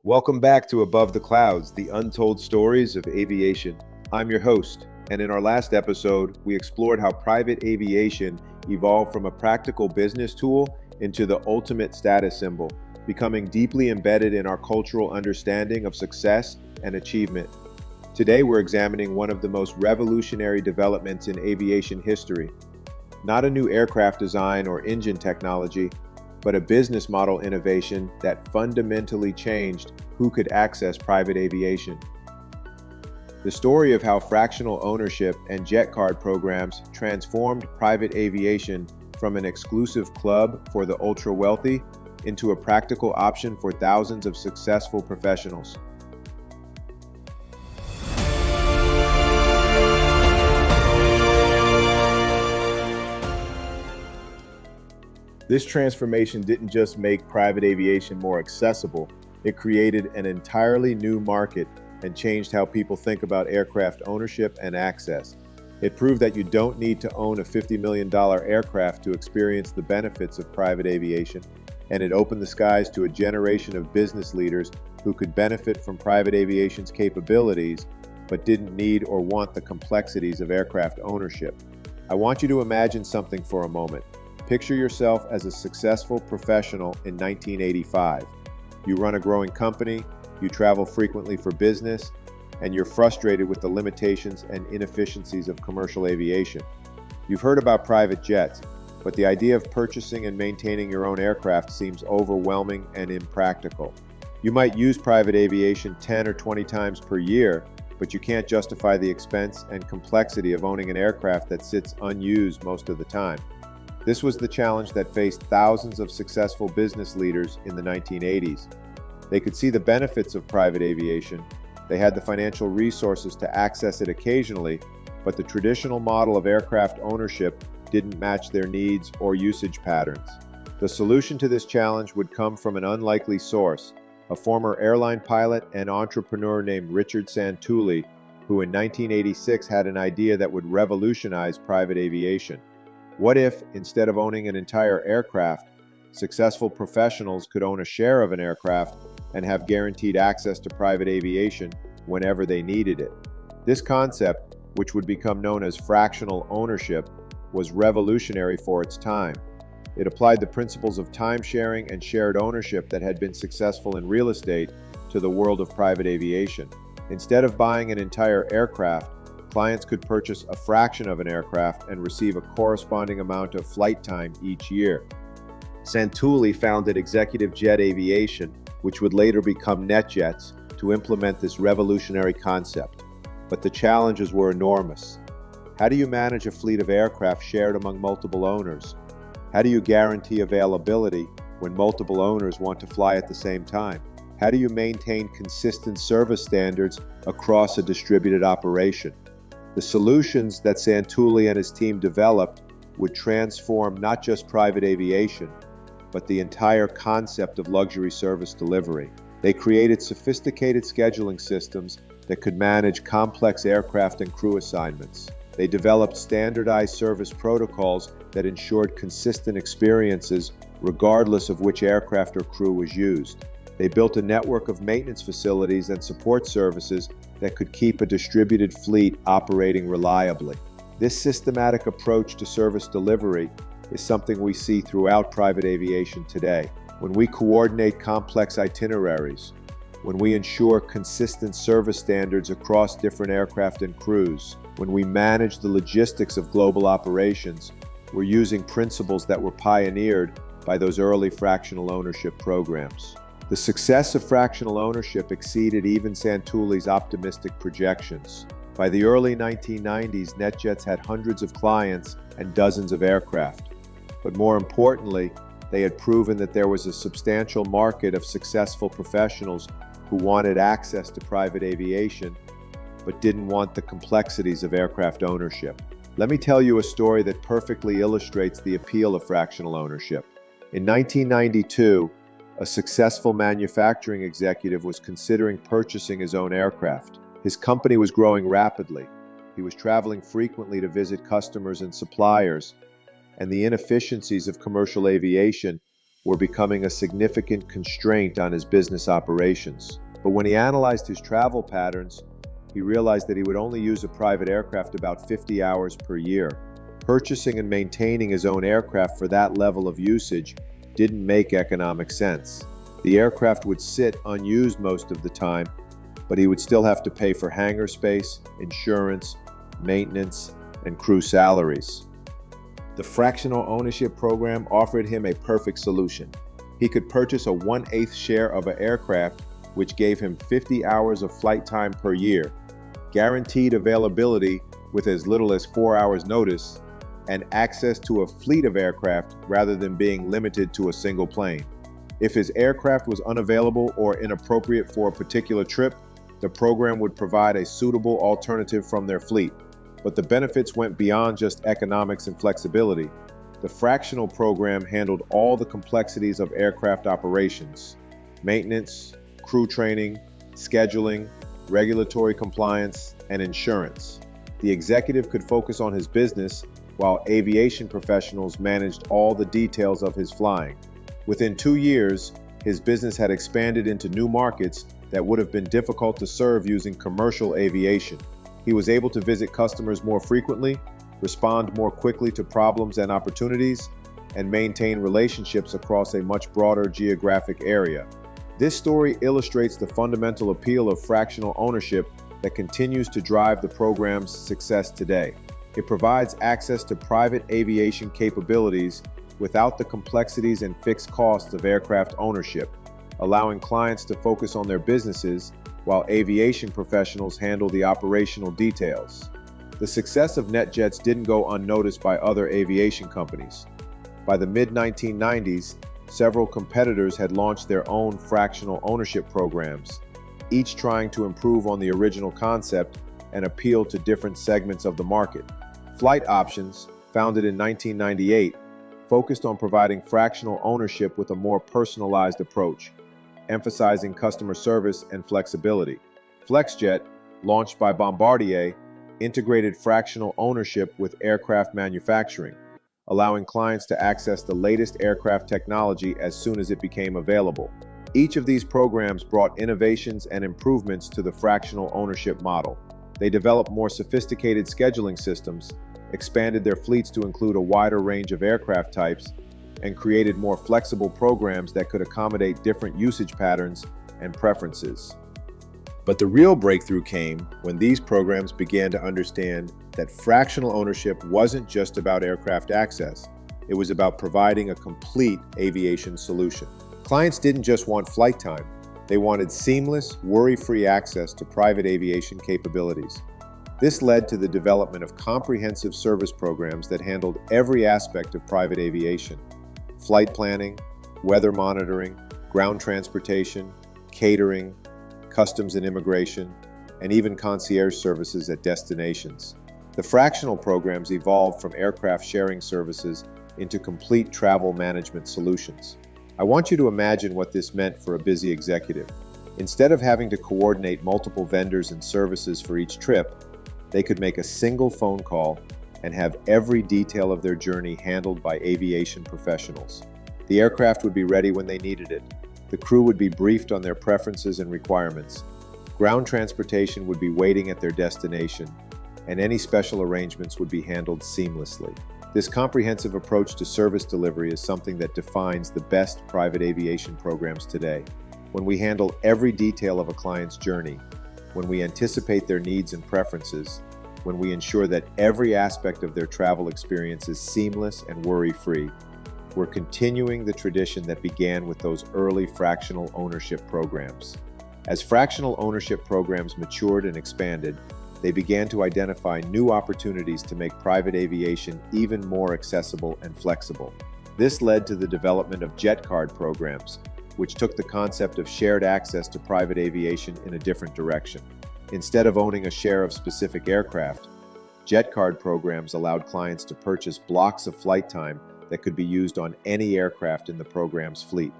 Welcome back to Above the Clouds, the untold stories of aviation. I'm your host, and in our last episode, we explored how private aviation evolved from a practical business tool into the ultimate status symbol, becoming deeply embedded in our cultural understanding of success and achievement. Today, we're examining one of the most revolutionary developments in aviation history. Not a new aircraft design or engine technology, but a business model innovation that fundamentally changed who could access private aviation. The story of how fractional ownership and jet card programs transformed private aviation from an exclusive club for the ultra-wealthy into a practical option for thousands of successful professionals. This transformation didn't just make private aviation more accessible, it created an entirely new market and changed how people think about aircraft ownership and access. It proved that you don't need to own a $50 million aircraft to experience the benefits of private aviation, and it opened the skies to a generation of business leaders who could benefit from private aviation's capabilities, but didn't need or want the complexities of aircraft ownership. I want you to imagine something for a moment. Picture yourself as a successful professional in 1985. You run a growing company, you travel frequently for business, and you're frustrated with the limitations and inefficiencies of commercial aviation. You've heard about private jets, but the idea of purchasing and maintaining your own aircraft seems overwhelming and impractical. You might use private aviation 10 or 20 times per year, but you can't justify the expense and complexity of owning an aircraft that sits unused most of the time. This was the challenge that faced thousands of successful business leaders in the 1980s. They could see the benefits of private aviation. They had the financial resources to access it occasionally, but the traditional model of aircraft ownership didn't match their needs or usage patterns. The solution to this challenge would come from an unlikely source, a former airline pilot and entrepreneur named Richard Santulli, who in 1986 had an idea that would revolutionize private aviation. What if, instead of owning an entire aircraft, successful professionals could own a share of an aircraft and have guaranteed access to private aviation whenever they needed it? This concept, which would become known as fractional ownership, was revolutionary for its time. It applied the principles of time sharing and shared ownership that had been successful in real estate to the world of private aviation. Instead of buying an entire aircraft, clients could purchase a fraction of an aircraft and receive a corresponding amount of flight time each year. Santulli founded Executive Jet Aviation, which would later become NetJets, to implement this revolutionary concept. But the challenges were enormous. How do you manage a fleet of aircraft shared among multiple owners? How do you guarantee availability when multiple owners want to fly at the same time? How do you maintain consistent service standards across a distributed operation? The solutions that Santulli and his team developed would transform not just private aviation, but the entire concept of luxury service delivery. They created sophisticated scheduling systems that could manage complex aircraft and crew assignments. They developed standardized service protocols that ensured consistent experiences regardless of which aircraft or crew was used. They built a network of maintenance facilities and support services that could keep a distributed fleet operating reliably. This systematic approach to service delivery is something we see throughout private aviation today. When we coordinate complex itineraries, when we ensure consistent service standards across different aircraft and crews, when we manage the logistics of global operations, we're using principles that were pioneered by those early fractional ownership programs. The success of fractional ownership exceeded even Santulli's optimistic projections. By the early 1990s, NetJets had hundreds of clients and dozens of aircraft. But more importantly, they had proven that there was a substantial market of successful professionals who wanted access to private aviation, but didn't want the complexities of aircraft ownership. Let me tell you a story that perfectly illustrates the appeal of fractional ownership. In 1992, a successful manufacturing executive was considering purchasing his own aircraft. His company was growing rapidly. He was traveling frequently to visit customers and suppliers, and the inefficiencies of commercial aviation were becoming a significant constraint on his business operations. But when he analyzed his travel patterns, he realized that he would only use a private aircraft about 50 hours per year. Purchasing and maintaining his own aircraft for that level of usage didn't make economic sense. The aircraft would sit unused most of the time, but he would still have to pay for hangar space, insurance, maintenance, and crew salaries. The fractional ownership program offered him a perfect solution. He could purchase a 1/8 share of an aircraft, which gave him 50 hours of flight time per year, guaranteed availability with as little as 4 hours notice, and access to a fleet of aircraft rather than being limited to a single plane. If his aircraft was unavailable or inappropriate for a particular trip, the program would provide a suitable alternative from their fleet. But the benefits went beyond just economics and flexibility. The fractional program handled all the complexities of aircraft operations: maintenance, crew training, scheduling, regulatory compliance, and insurance. The executive could focus on his business while aviation professionals managed all the details of his flying. Within 2 years, his business had expanded into new markets that would have been difficult to serve using commercial aviation. He was able to visit customers more frequently, respond more quickly to problems and opportunities, and maintain relationships across a much broader geographic area. This story illustrates the fundamental appeal of fractional ownership that continues to drive the program's success today. It provides access to private aviation capabilities without the complexities and fixed costs of aircraft ownership, allowing clients to focus on their businesses while aviation professionals handle the operational details. The success of NetJets didn't go unnoticed by other aviation companies. By the mid-1990s, several competitors had launched their own fractional ownership programs, each trying to improve on the original concept and appeal to different segments of the market. Flight Options, founded in 1998, focused on providing fractional ownership with a more personalized approach, emphasizing customer service and flexibility. FlexJet, launched by Bombardier, integrated fractional ownership with aircraft manufacturing, allowing clients to access the latest aircraft technology as soon as it became available. Each of these programs brought innovations and improvements to the fractional ownership model. They developed more sophisticated scheduling systems, expanded their fleets to include a wider range of aircraft types, and created more flexible programs that could accommodate different usage patterns and preferences. But the real breakthrough came when these programs began to understand that fractional ownership wasn't just about aircraft access. It was about providing a complete aviation solution. Clients didn't just want flight time. They wanted seamless, worry-free access to private aviation capabilities. This led to the development of comprehensive service programs that handled every aspect of private aviation: flight planning, weather monitoring, ground transportation, catering, customs and immigration, and even concierge services at destinations. The fractional programs evolved from aircraft sharing services into complete travel management solutions. I want you to imagine what this meant for a busy executive. Instead of having to coordinate multiple vendors and services for each trip, they could make a single phone call and have every detail of their journey handled by aviation professionals. The aircraft would be ready when they needed it. The crew would be briefed on their preferences and requirements. Ground transportation would be waiting at their destination, and any special arrangements would be handled seamlessly. This comprehensive approach to service delivery is something that defines the best private aviation programs today. When we handle every detail of a client's journey, when we anticipate their needs and preferences, when we ensure that every aspect of their travel experience is seamless and worry-free, we're continuing the tradition that began with those early fractional ownership programs. As fractional ownership programs matured and expanded, they began to identify new opportunities to make private aviation even more accessible and flexible. This led to the development of jet card programs, which took the concept of shared access to private aviation in a different direction. Instead of owning a share of specific aircraft, jet card programs allowed clients to purchase blocks of flight time that could be used on any aircraft in the program's fleet.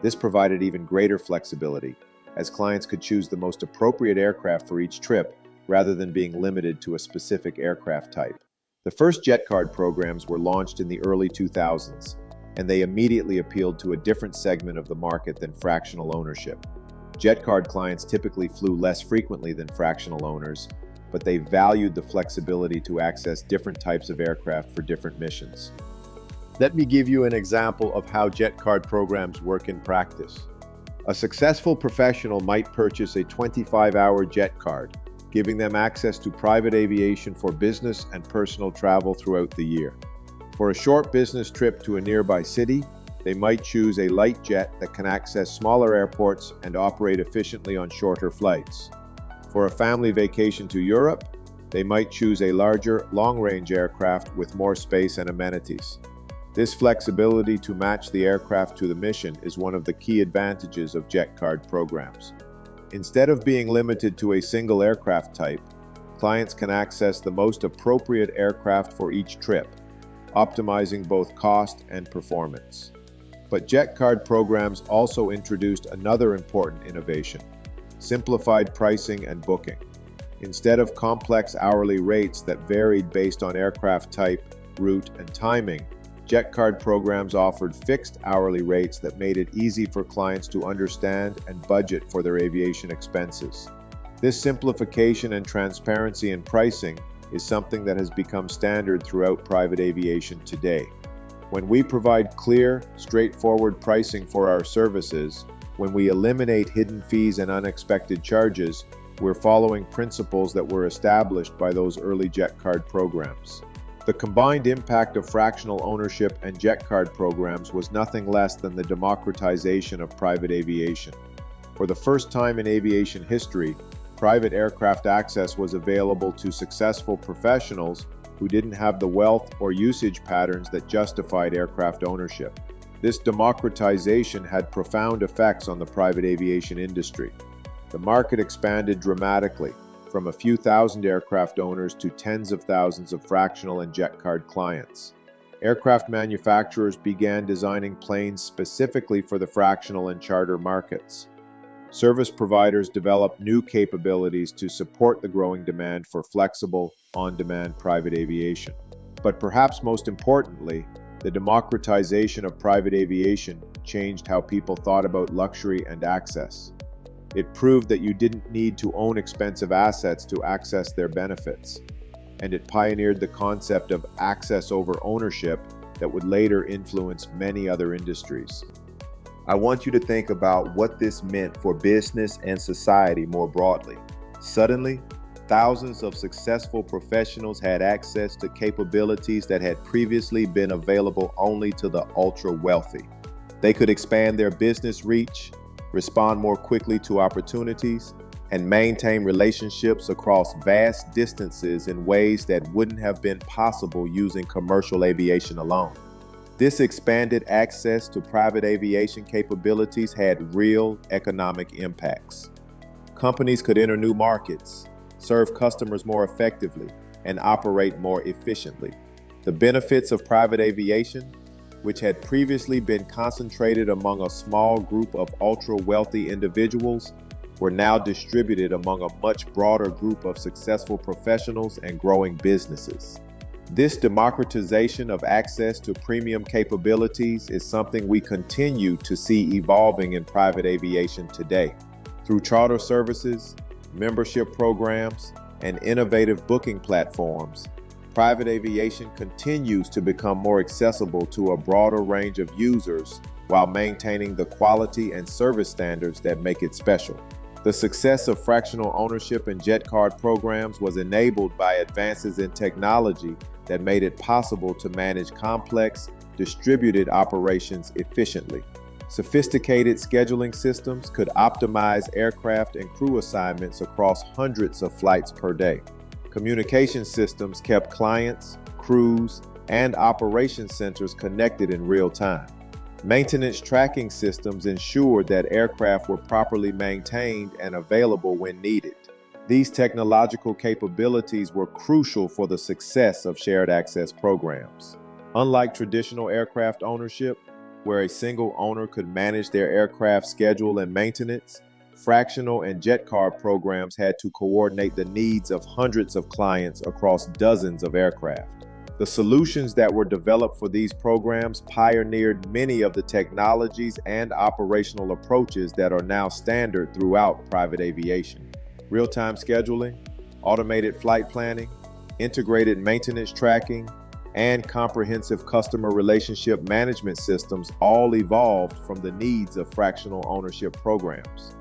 This provided even greater flexibility, as clients could choose the most appropriate aircraft for each trip rather than being limited to a specific aircraft type. The first jet card programs were launched in the early 2000s, and they immediately appealed to a different segment of the market than fractional ownership. Jet card clients typically flew less frequently than fractional owners, but they valued the flexibility to access different types of aircraft for different missions. Let me give you an example of how jet card programs work in practice. A successful professional might purchase a 25-hour jet card, giving them access to private aviation for business and personal travel throughout the year. For a short business trip to a nearby city, they might choose a light jet that can access smaller airports and operate efficiently on shorter flights. For a family vacation to Europe, they might choose a larger, long-range aircraft with more space and amenities. This flexibility to match the aircraft to the mission is one of the key advantages of jet card programs. Instead of being limited to a single aircraft type, clients can access the most appropriate aircraft for each trip, optimizing both cost and performance. But jet card programs also introduced another important innovation: simplified pricing and booking. Instead of complex hourly rates that varied based on aircraft type, route, and timing, jet card programs offered fixed hourly rates that made it easy for clients to understand and budget for their aviation expenses. This simplification and transparency in pricing is something that has become standard throughout private aviation today. When we provide clear, straightforward pricing for our services, when we eliminate hidden fees and unexpected charges, we're following principles that were established by those early jet card programs. The combined impact of fractional ownership and jet card programs was nothing less than the democratization of private aviation. For the first time in aviation history, private aircraft access was available to successful professionals who didn't have the wealth or usage patterns that justified aircraft ownership. This democratization had profound effects on the private aviation industry. The market expanded dramatically, from a few thousand aircraft owners to tens of thousands of fractional and jet card clients. Aircraft manufacturers began designing planes specifically for the fractional and charter markets. Service providers developed new capabilities to support the growing demand for flexible, on-demand private aviation. But perhaps most importantly, the democratization of private aviation changed how people thought about luxury and access. It proved that you didn't need to own expensive assets to access their benefits, and it pioneered the concept of access over ownership that would later influence many other industries. I want you to think about what this meant for business and society more broadly. Suddenly, thousands of successful professionals had access to capabilities that had previously been available only to the ultra-wealthy. They could expand their business reach, respond more quickly to opportunities, and maintain relationships across vast distances in ways that wouldn't have been possible using commercial aviation alone. This expanded access to private aviation capabilities had real economic impacts. Companies could enter new markets, serve customers more effectively, and operate more efficiently. The benefits of private aviation, which had previously been concentrated among a small group of ultra-wealthy individuals, were now distributed among a much broader group of successful professionals and growing businesses. This democratization of access to premium capabilities is something we continue to see evolving in private aviation today. Through charter services, membership programs, and innovative booking platforms, private aviation continues to become more accessible to a broader range of users while maintaining the quality and service standards that make it special. The success of fractional ownership and jet card programs was enabled by advances in technology that made it possible to manage complex, distributed operations efficiently. Sophisticated scheduling systems could optimize aircraft and crew assignments across hundreds of flights per day. Communication systems kept clients, crews, and operations centers connected in real time. Maintenance tracking systems ensured that aircraft were properly maintained and available when needed. These technological capabilities were crucial for the success of shared access programs. Unlike traditional aircraft ownership, where a single owner could manage their aircraft schedule and maintenance, fractional and jet card programs had to coordinate the needs of hundreds of clients across dozens of aircraft. The solutions that were developed for these programs pioneered many of the technologies and operational approaches that are now standard throughout private aviation. Real-time scheduling, automated flight planning, integrated maintenance tracking, and comprehensive customer relationship management systems all evolved from the needs of fractional ownership programs.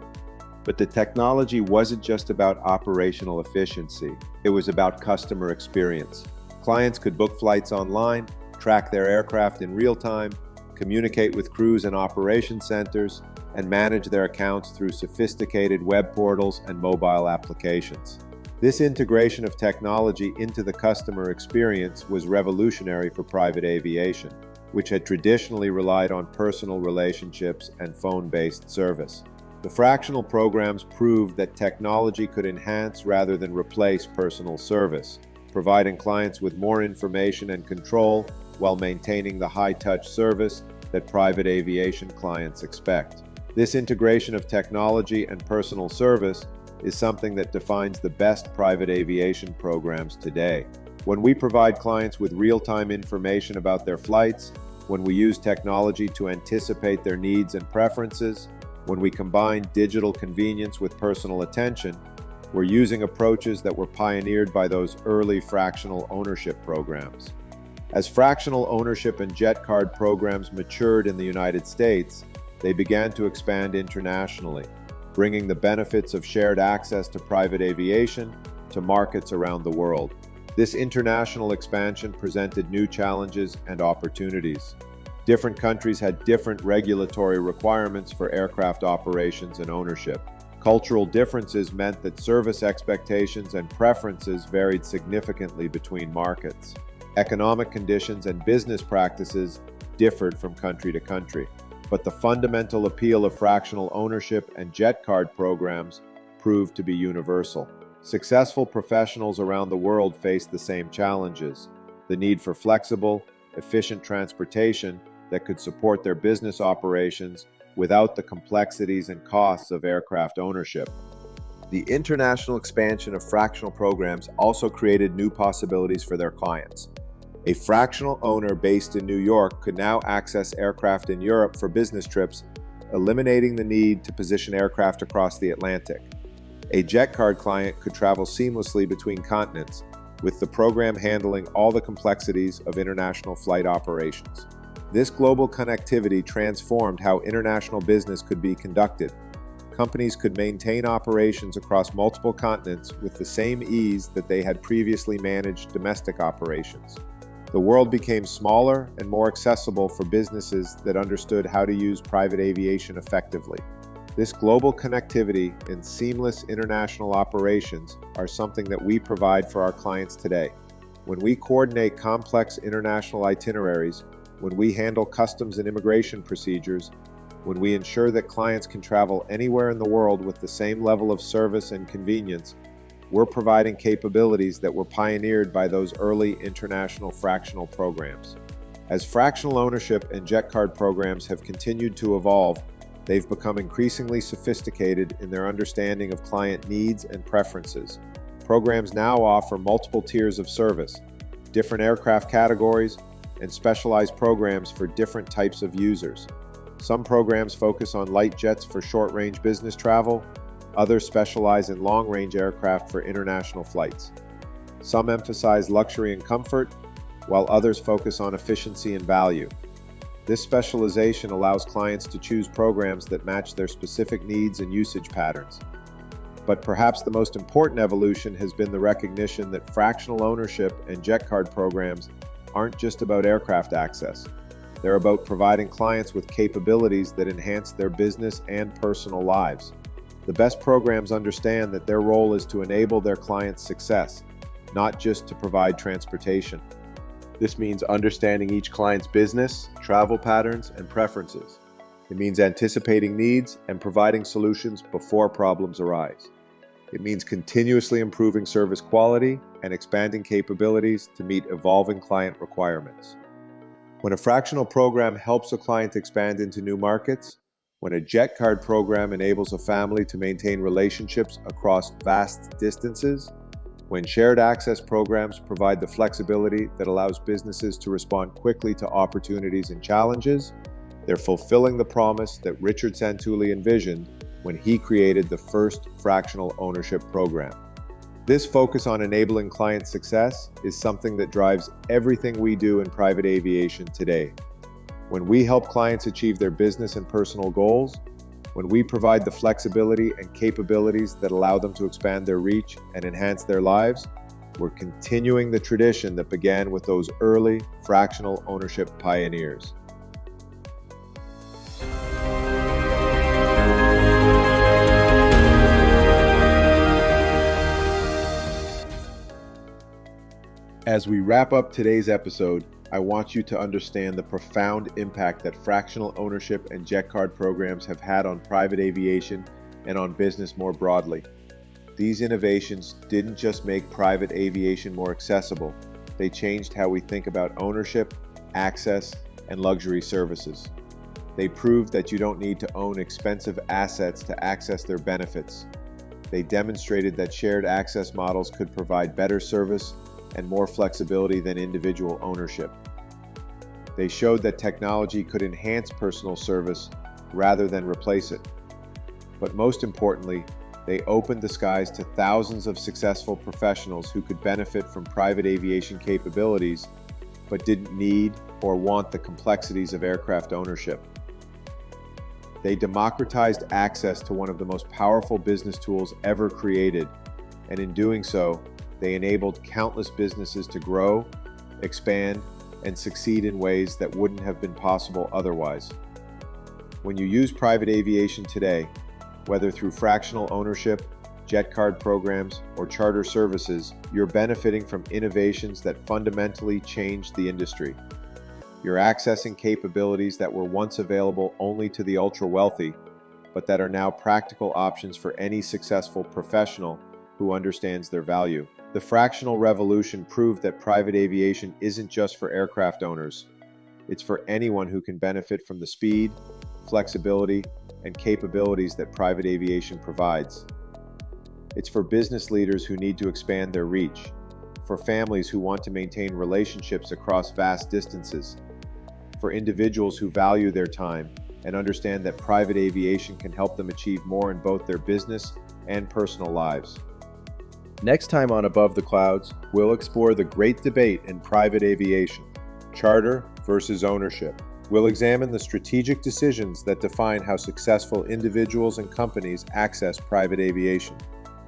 But the technology wasn't just about operational efficiency, it was about customer experience. Clients could book flights online, track their aircraft in real time, communicate with crews and operation centers, and manage their accounts through sophisticated web portals and mobile applications. This integration of technology into the customer experience was revolutionary for private aviation, which had traditionally relied on personal relationships and phone-based service. The fractional programs proved that technology could enhance rather than replace personal service, providing clients with more information and control while maintaining the high-touch service that private aviation clients expect. This integration of technology and personal service is something that defines the best private aviation programs today. When we provide clients with real-time information about their flights, when we use technology to anticipate their needs and preferences, when we combine digital convenience with personal attention, we're using approaches that were pioneered by those early fractional ownership programs. As fractional ownership and jet card programs matured in the United States, they began to expand internationally, bringing the benefits of shared access to private aviation to markets around the world. This international expansion presented new challenges and opportunities. Different countries had different regulatory requirements for aircraft operations and ownership. Cultural differences meant that service expectations and preferences varied significantly between markets. Economic conditions and business practices differed from country to country. But the fundamental appeal of fractional ownership and jet card programs proved to be universal. Successful professionals around the world faced the same challenges: the need for flexible, efficient transportation that could support their business operations without the complexities and costs of aircraft ownership. The international expansion of fractional programs also created new possibilities for their clients. A fractional owner based in New York could now access aircraft in Europe for business trips, eliminating the need to position aircraft across the Atlantic. A jet card client could travel seamlessly between continents, with the program handling all the complexities of international flight operations. This global connectivity transformed how international business could be conducted. Companies could maintain operations across multiple continents with the same ease that they had previously managed domestic operations. The world became smaller and more accessible for businesses that understood how to use private aviation effectively. This global connectivity and seamless international operations are something that we provide for our clients today. When we coordinate complex international itineraries, when we handle customs and immigration procedures, when we ensure that clients can travel anywhere in the world with the same level of service and convenience, we're providing capabilities that were pioneered by those early international fractional programs. As fractional ownership and jet card programs have continued to evolve, they've become increasingly sophisticated in their understanding of client needs and preferences. Programs now offer multiple tiers of service, different aircraft categories, and specialized programs for different types of users. Some programs focus on light jets for short-range business travel. Others specialize in long-range aircraft for international flights. Some emphasize luxury and comfort, while others focus on efficiency and value. This specialization allows clients to choose programs that match their specific needs and usage patterns. But perhaps the most important evolution has been the recognition that fractional ownership and jet card programs aren't just about aircraft access. They're about providing clients with capabilities that enhance their business and personal lives. The best programs understand that their role is to enable their clients' success, not just to provide transportation. This means understanding each client's business, travel patterns, and preferences. It means anticipating needs and providing solutions before problems arise. It means continuously improving service quality and expanding capabilities to meet evolving client requirements. When a fractional program helps a client expand into new markets, when a jet card program enables a family to maintain relationships across vast distances, When shared access programs provide the flexibility that allows businesses to respond quickly to opportunities and challenges, they're fulfilling the promise that Richard Santulli envisioned when he created the first fractional ownership program. This focus on enabling client success is something that drives everything we do in private aviation today. When we help clients achieve their business and personal goals, when we provide the flexibility and capabilities that allow them to expand their reach and enhance their lives, we're continuing the tradition that began with those early fractional ownership pioneers. As we wrap up today's episode, I want you to understand the profound impact that fractional ownership and jet card programs have had on private aviation and on business more broadly. These innovations didn't just make private aviation more accessible, they changed how we think about ownership, access, and luxury services. They proved that you don't need to own expensive assets to access their benefits. They demonstrated that shared access models could provide better service and more flexibility than individual ownership. They showed that technology could enhance personal service rather than replace it. But most importantly, they opened the skies to thousands of successful professionals who could benefit from private aviation capabilities, but didn't need or want the complexities of aircraft ownership. They democratized access to one of the most powerful business tools ever created, and in doing so, they enabled countless businesses to grow, expand, and succeed in ways that wouldn't have been possible otherwise. When you use private aviation today, whether through fractional ownership, jet card programs, or charter services, you're benefiting from innovations that fundamentally changed the industry. You're accessing capabilities that were once available only to the ultra-wealthy, but that are now practical options for any successful professional who understands their value. The fractional revolution proved that private aviation isn't just for aircraft owners. It's for anyone who can benefit from the speed, flexibility, and capabilities that private aviation provides. It's for business leaders who need to expand their reach, for families who want to maintain relationships across vast distances, for individuals who value their time and understand that private aviation can help them achieve more in both their business and personal lives. Next time on Above the Clouds, we'll explore the great debate in private aviation, charter versus ownership. We'll examine the strategic decisions that define how successful individuals and companies access private aviation.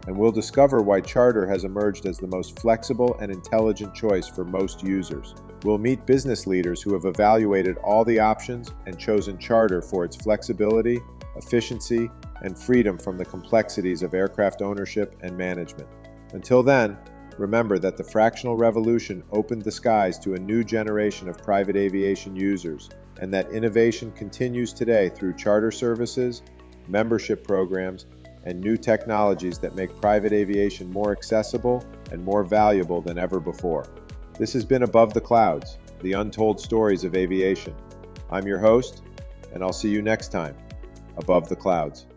And we'll discover why charter has emerged as the most flexible and intelligent choice for most users. We'll meet business leaders who have evaluated all the options and chosen charter for its flexibility, efficiency, and freedom from the complexities of aircraft ownership and management. Until then, remember that the fractional revolution opened the skies to a new generation of private aviation users, and that innovation continues today through charter services, membership programs, and new technologies that make private aviation more accessible and more valuable than ever before. This has been Above the Clouds, the untold stories of aviation. I'm your host, and I'll see you next time, Above the Clouds.